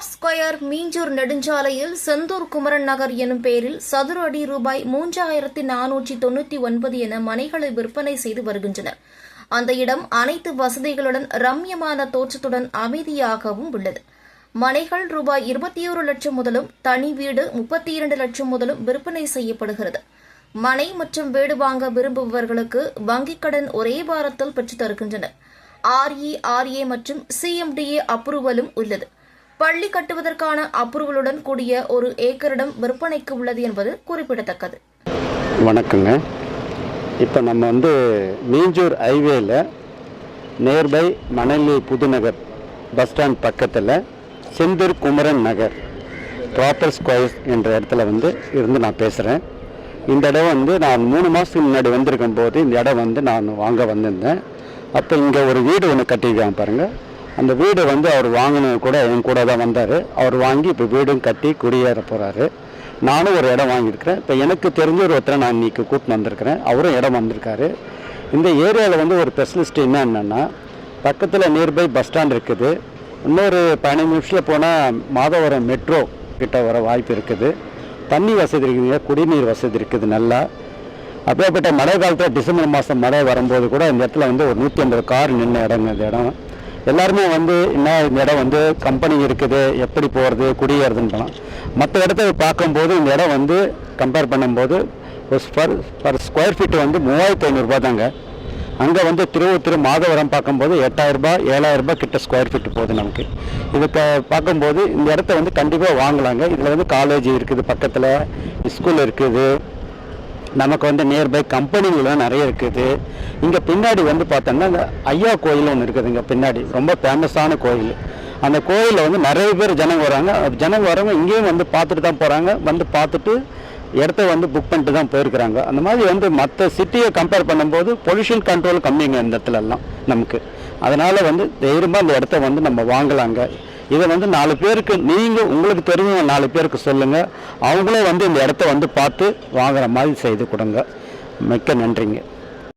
Top square Minjur நெடுஞ்சாலையில் செந்தூர் குமரன் நகர் எனும் பெயரில் சதுர அடி ரூபாய் 3499 என மனைகளை விற்பனை செய்து வருகின்றனர். அந்த இடம் அனைத்து வசதிகளுடன் ரம்யமான தோற்றத்துடன் அமைதியாகவும் உள்ளது. மனைகள் ரூபாய் 21 லட்சம் முதலும் தனி வீடு 32 லட்சம் முதலும் விற்பனை செய்யப்படுகிறது. மனை மற்றும் வீடு வாங்க விரும்புபவர்களுக்கு வங்கிக் கடன் ஒரே வாரத்தில் பெற்றுத் தருகின்றனர். RERA மற்றும் CMDA அப்ரூவலும் உள்ளது. பள்ளி கட்டுவதற்கான அப்ரூவலுடன் கூடிய ஒரு ஏக்கரிடம் விற்பனைக்கு உள்ளது என்பது குறிப்பிடத்தக்கது. வணக்கங்க. இப்போ நம்ம மீஞ்சூர் ஹைவேல nearby Manali Pudunagar bus stand பக்கத்தில் செந்தூர் குமரன் நகர் ப்ராப்பர் ஸ்கொயர்ஸ் என்ற இடத்துல இருந்து நான் பேசுகிறேன். இந்த இடம் நான் 3 மாதத்துக்கு முன்னாடி வந்திருக்கும் போது இந்த இடம் நான் வாங்க வந்திருந்தேன். அப்போ இங்கே ஒரு வீடு ஒன்று கட்டியிருக்காங்க பாருங்கள். அந்த வீடு அவர் வாங்கினது கூட என் கூட தான் வந்தார். அவர் வாங்கி இப்போ வீடும் கட்டி குடியேற போகிறாரு. நானும் ஒரு இடம் வாங்கியிருக்கிறேன். இப்போ எனக்கு தெரிஞ்ச ஒருத்தரை நான் இன்றைக்கி கூப்பிட்டு வந்திருக்கிறேன். அவரும் இடம் வந்திருக்காரு. இந்த ஏரியாவில் ஒரு ஸ்பெஷலிஸ்ட் என்னன்னா பக்கத்தில் நியர்பை பஸ் ஸ்டாண்ட் இருக்குது. இன்னொரு 15 நிமிஷத்தில் போனால் மாதவரம் மெட்ரோ கிட்ட வர வாய்ப்பு இருக்குது. தண்ணி வசதி இருக்குதுங்க, குடிநீர் வசதி இருக்குது நல்லா. அப்படியேப்பட்ட மழை காலத்தில் டிசம்பர் மாதம் மழை வரும்போது கூட இந்த இடத்துல ஒரு 150 கார் நின்ன இடங்க. இந்த இடம் எல்லாருமே என்ன இந்த இடம் கம்பெனி இருக்குது, எப்படி போகிறது குடியேறதுன்றான். மற்ற இடத்த பார்க்கும்போது இந்த இடம் கம்பேர் பண்ணும்போது பர் ஸ்கொயர் ஃபீட்டு 3500 ரூபா தாங்க. அங்கே திருவத்தூர் மாதவரம் பார்க்கும்போது 8000 ரூபாய் 7000 ரூபாய் கிட்ட ஸ்கொயர் ஃபீட்டு போகுது நமக்கு. இது பார்க்கும்போது இந்த இடத்த கண்டிப்பாக வாங்கலாங்க. இதில் காலேஜ் இருக்குது, பக்கத்தில் ஸ்கூல் இருக்குது, நமக்கு நியர்பை கம்பெனிகளும் நிறைய இருக்குது. இங்கே பின்னாடி பார்த்தோம்னா இந்த ஐயா கோயில் ஒன்று இருக்குது. இங்கே பின்னாடி ரொம்ப ஃபேமஸான கோயில். அந்த கோயிலில் நிறைய பேர் ஜனங்க வராங்க. ஜனங்க வரவங்க இங்கேயும் பார்த்துட்டு தான் போகிறாங்க. பார்த்துட்டு இடத்த புக் பண்ணிட்டு தான் போயிருக்கிறாங்க. அந்த மாதிரி மற்ற சிட்டியை கம்பேர் பண்ணும்போது பொல்யூஷன் கண்ட்ரோல் கம்மிங்க இந்த இடத்துலலாம் நமக்கு. அதனால் தைரியமாக இந்த இடத்த நம்ம வாங்கலாங்க. இதை 4 பேருக்கு நீங்கள் உங்களுக்கு தெரிஞ்ச 4 பேருக்கு சொல்லுங்கள். அவங்களே இந்த இடத்த பார்த்து வாங்குற மாதிரி செய்து கொடுங்க. மிக்க நன்றிங்க.